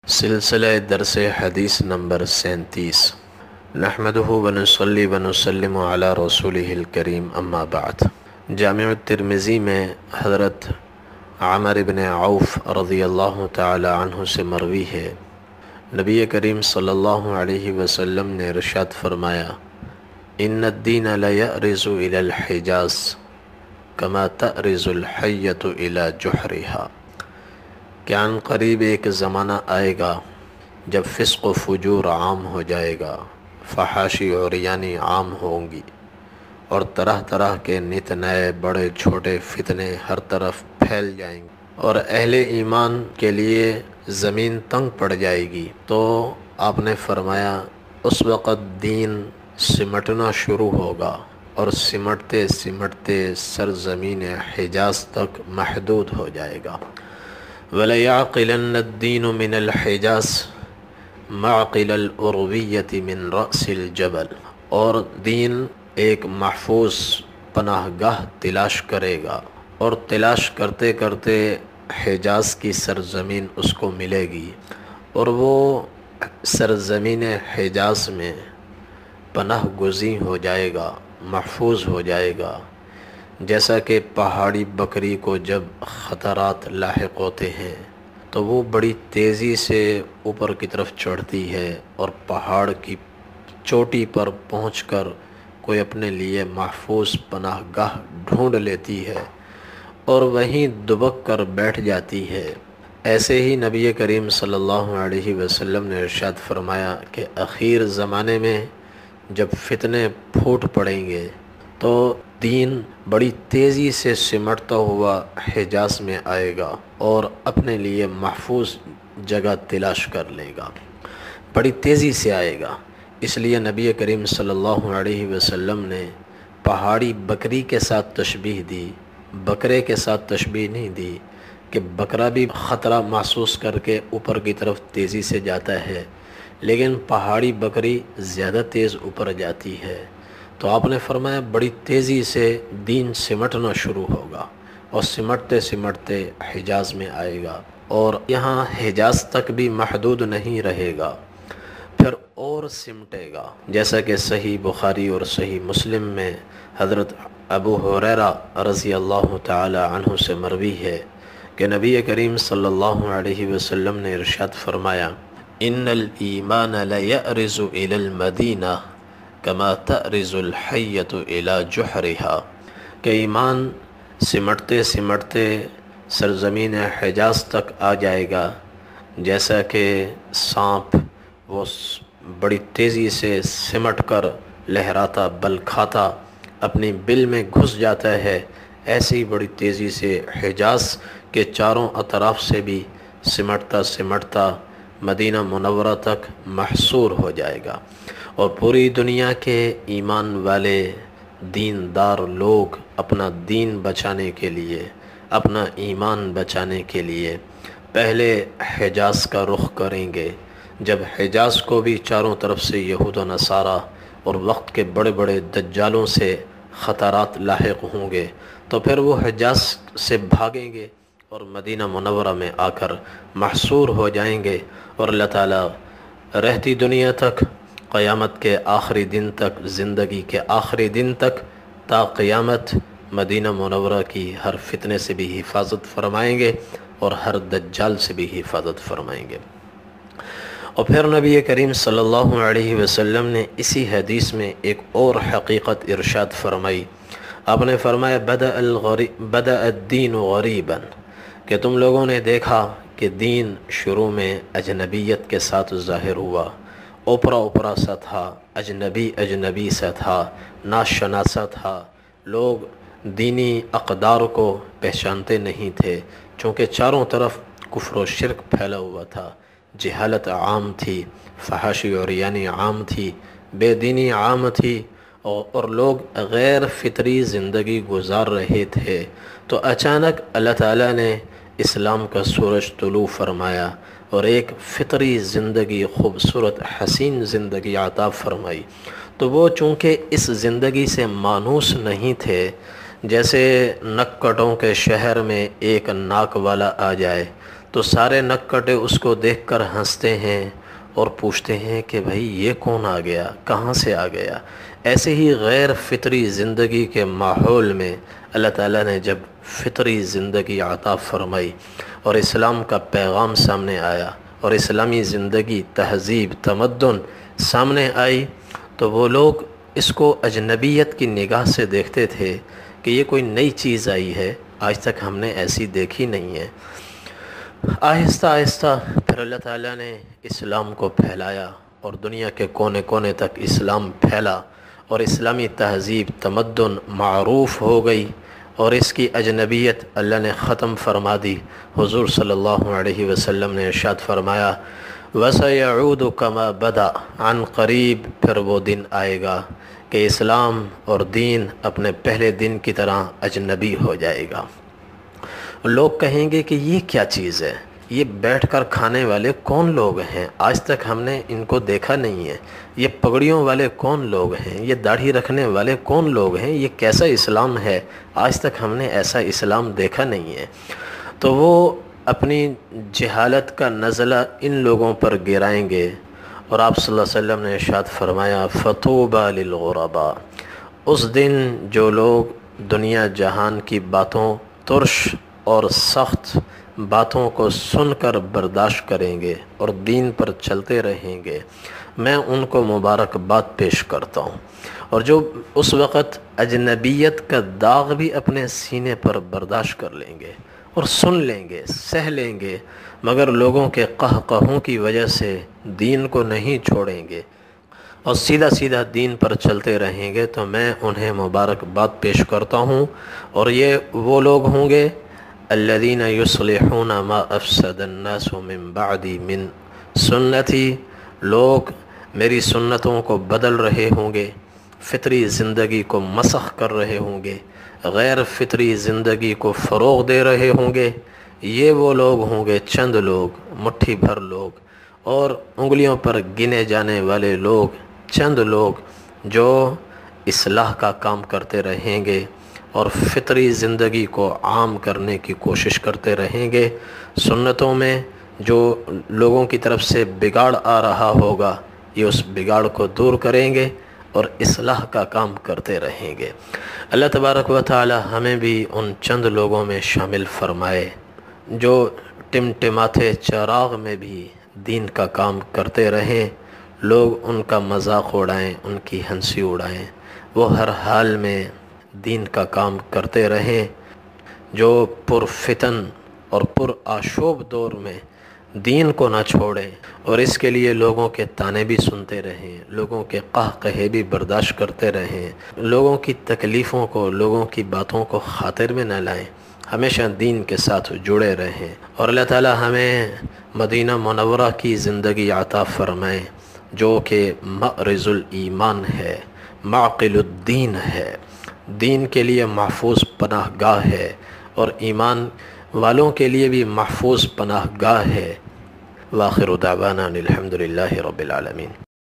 سلسلہ درس حدیث نمبر 37 نحمدہ ونصلی ونسلم علی رسولہ الکریم اما بعد۔ جامع الترمذی میں حضرت عمر بن عوف رضی اللہ تعالی عنہ سے مروی ہے، نبی کریم صلی اللہ علیہ وسلم نے ارشاد فرمایا: ان الدین لیأرز الی الحجاز کما تأرز الحیۃ الی جحرہا، کہ عن قریب ایک زمانہ آئے گا جب فسق و فجور عام ہو جائے گا، فحاشی اور عریانی عام ہوں گی، اور طرح طرح کے نت نئے بڑے چھوٹے فتنے ہر طرف پھیل جائیں گے، اور اہل ایمان کے لیے زمین تنگ پڑ جائے گی۔ تو آپ نے فرمایا اس وقت دین سمٹنا شروع ہوگا، اور سمٹتے سمٹتے سرزمین حجاز تک محدود ہو جائے گا۔ وَلَيَعْقِلَنَّ الدِّينُ مِنَ الْحِجَازِ مَعْقِلَ الْأُرْوِيَّةِ مِنْ رَأْسِ الْجَبَلِ، اور دین ایک محفوظ پناہ گاہ تلاش کرے گا، اور تلاش کرتے کرتے حجاز کی سرزمین اس کو ملے گی، اور وہ سرزمین حجاز میں پناہ گزین ہو جائے گا، محفوظ ہو جائے گا۔ جیسا کہ پہاڑی بکری کو جب خطرات لاحق ہوتے ہیں تو وہ بڑی تیزی سے اوپر کی طرف چڑھتی ہے، اور پہاڑ کی چوٹی پر پہنچ کر کوئی اپنے لیے محفوظ پناہ گاہ ڈھونڈ لیتی ہے اور وہیں دبک کر بیٹھ جاتی ہے۔ ایسے ہی نبی کریم صلی اللہ علیہ وسلم نے ارشاد فرمایا کہ اخیر زمانے میں جب فتنے پھوٹ پڑیں گے تو دین بڑی تیزی سے سمٹتا ہوا حجاز میں آئے گا اور اپنے لیے محفوظ جگہ تلاش کر لے گا، بڑی تیزی سے آئے گا۔ اس لیے نبی کریم صلی اللہ علیہ وسلم نے پہاڑی بکری کے ساتھ تشبیہ دی، بکرے کے ساتھ تشبیہ نہیں دی، کہ بکرا بھی خطرہ محسوس کر کے اوپر کی طرف تیزی سے جاتا ہے، لیکن پہاڑی بکری زیادہ تیز اوپر جاتی ہے۔ تو آپ نے فرمایا بڑی تیزی سے دین سمٹنا شروع ہوگا، اور سمٹتے سمٹتے حجاز میں آئے گا، اور یہاں حجاز تک بھی محدود نہیں رہے گا، پھر اور سمٹے گا۔ جیسا کہ صحیح بخاری اور صحیح مسلم میں حضرت ابو ہریرہ رضی اللہ تعالی عنہ سے مروی ہے کہ نبی کریم صلی اللہ علیہ وسلم نے ارشاد فرمایا: ان الایمان لیأرز الی المدینہ کما تأرز الحیۃ الی جحرہا، کہ ایمان سمٹتے سمٹتے سرزمین حجاز تک آ جائے گا، جیسا کہ سانپ وہ بڑی تیزی سے سمٹ کر لہراتا بل کھاتا اپنی بل میں گھس جاتا ہے، ایسے ہی بڑی تیزی سے حجاز کے چاروں اطراف سے بھی سمٹتا سمٹتا مدینہ منورہ تک محصور ہو جائے گا، اور پوری دنیا کے ایمان والے دیندار لوگ اپنا دین بچانے کے لیے، اپنا ایمان بچانے کے لیے پہلے حجاز کا رخ کریں گے۔ جب حجاز کو بھی چاروں طرف سے یہود و نصارہ اور وقت کے بڑے بڑے دجالوں سے خطرات لاحق ہوں گے تو پھر وہ حجاز سے بھاگیں گے اور مدینہ منورہ میں آ کر محصور ہو جائیں گے، اور اللہ تعالیٰ رہتی دنیا تک، قیامت کے آخری دن تک، زندگی کے آخری دن تک تا قیامت مدینہ منورہ کی ہر فتنے سے بھی حفاظت فرمائیں گے اور ہر دجال سے بھی حفاظت فرمائیں گے۔ اور پھر نبی کریم صلی اللہ علیہ وسلم نے اسی حدیث میں ایک اور حقیقت ارشاد فرمائی۔ آپ نے فرمایا بدأ الدین غریبا، کہ تم لوگوں نے دیکھا کہ دین شروع میں اجنبیت کے ساتھ ظاہر ہوا، اوپرا اوپرا سا تھا، اجنبی سا تھا، ناشناسا تھا، لوگ دینی اقدار کو پہچانتے نہیں تھے، چونکہ چاروں طرف کفر و شرک پھیلا ہوا تھا، جہالت عام تھی، فحاشی اور عریانی عام تھی، بے دینی عام تھی، اور لوگ غیر فطری زندگی گزار رہے تھے۔ تو اچانک اللہ تعالیٰ نے اسلام کا سورج طلوع فرمایا اور ایک فطری زندگی، خوبصورت حسین زندگی عطا فرمائی۔ تو وہ چونکہ اس زندگی سے مانوس نہیں تھے، جیسے نکٹوں کے شہر میں ایک ناک والا آ جائے تو سارے نکڑے اس کو دیکھ کر ہنستے ہیں اور پوچھتے ہیں کہ بھائی یہ کون آ گیا، کہاں سے آ گیا۔ ایسے ہی غیر فطری زندگی کے ماحول میں اللہ تعالیٰ نے جب فطری زندگی عطا فرمائی اور اسلام کا پیغام سامنے آیا اور اسلامی زندگی، تہذیب، تمدن سامنے آئی، تو وہ لوگ اس کو اجنبیت کی نگاہ سے دیکھتے تھے کہ یہ کوئی نئی چیز آئی ہے، آج تک ہم نے ایسی دیکھی نہیں ہے۔ آہستہ آہستہ پھر اللہ تعالیٰ نے اسلام کو پھیلایا اور دنیا کے کونے کونے تک اسلام پھیلا اور اسلامی تہذیب، تمدن معروف ہو گئی اور اس کی اجنبیت اللہ نے ختم فرما دی۔ حضور صلی اللہ علیہ وسلم نے ارشاد فرمایا وَسَيَعُودُ كَمَا بَدَأَ، عن قریب پھر وہ دن آئے گا کہ اسلام اور دین اپنے پہلے دن کی طرح اجنبی ہو جائے گا۔ لوگ کہیں گے کہ یہ کیا چیز ہے، یہ بیٹھ کر کھانے والے کون لوگ ہیں، آج تک ہم نے ان کو دیکھا نہیں ہے، یہ پگڑیوں والے کون لوگ ہیں، یہ داڑھی رکھنے والے کون لوگ ہیں، یہ کیسا اسلام ہے، آج تک ہم نے ایسا اسلام دیکھا نہیں ہے۔ تو وہ اپنی جہالت کا نزلہ ان لوگوں پر گرائیں گے، اور آپ صلی اللہ علیہ وسلم نے ارشاد فرمایا فَطُوبَى لِلْغُرَبَاء، اس دن جو لوگ دنیا جہان کی باتوں، ترش اور سخت باتوں کو سن کر برداشت کریں گے اور دین پر چلتے رہیں گے، میں ان کو مبارکباد پیش کرتا ہوں۔ اور جو اس وقت اجنبیت کا داغ بھی اپنے سینے پر برداشت کر لیں گے اور سن لیں گے، سہ لیں گے، مگر لوگوں کے قہقہوں کی وجہ سے دین کو نہیں چھوڑیں گے اور سیدھا سیدھا دین پر چلتے رہیں گے، تو میں انہیں مبارکباد پیش کرتا ہوں۔ اور یہ وہ لوگ ہوں گے الذین یصلحون ما افسد الناس من بعدی من سنتی، لوگ میری سنتوں کو بدل رہے ہوں گے، فطری زندگی کو مسخ کر رہے ہوں گے، غیر فطری زندگی کو فروغ دے رہے ہوں گے۔ یہ وہ لوگ ہوں گے، چند لوگ، مٹھی بھر لوگ، اور انگلیوں پر گنے جانے والے لوگ، چند لوگ جو اصلاح کا کام کرتے رہیں گے اور فطری زندگی کو عام کرنے کی کوشش کرتے رہیں گے۔ سنتوں میں جو لوگوں کی طرف سے بگاڑ آ رہا ہوگا، یہ اس بگاڑ کو دور کریں گے اور اصلاح کا کام کرتے رہیں گے۔ اللہ تبارک و تعالی ہمیں بھی ان چند لوگوں میں شامل فرمائے جو ٹمٹماتے چراغ میں بھی دین کا کام کرتے رہیں، لوگ ان کا مذاق اڑائیں، ان کی ہنسی اڑائیں، وہ ہر حال میں دین کا کام کرتے رہیں، جو پرفتن اور پر آشوب دور میں دین کو نہ چھوڑیں اور اس کے لیے لوگوں کے تانے بھی سنتے رہیں، لوگوں کے قہقہے بھی برداشت کرتے رہیں، لوگوں کی تکلیفوں کو، لوگوں کی باتوں کو خاطر میں نہ لائیں، ہمیشہ دین کے ساتھ جڑے رہیں۔ اور اللہ تعالی ہمیں مدینہ منورہ کی زندگی عطا فرمائے جو کہ معرض الایمان ہے، معقل الدین ہے، دین کے لیے محفوظ پناہ گاہ ہے اور ایمان والوں کے لیے بھی محفوظ پناہ گاہ ہے۔ وآخر دعوانا الحمد للہ رب العالمین۔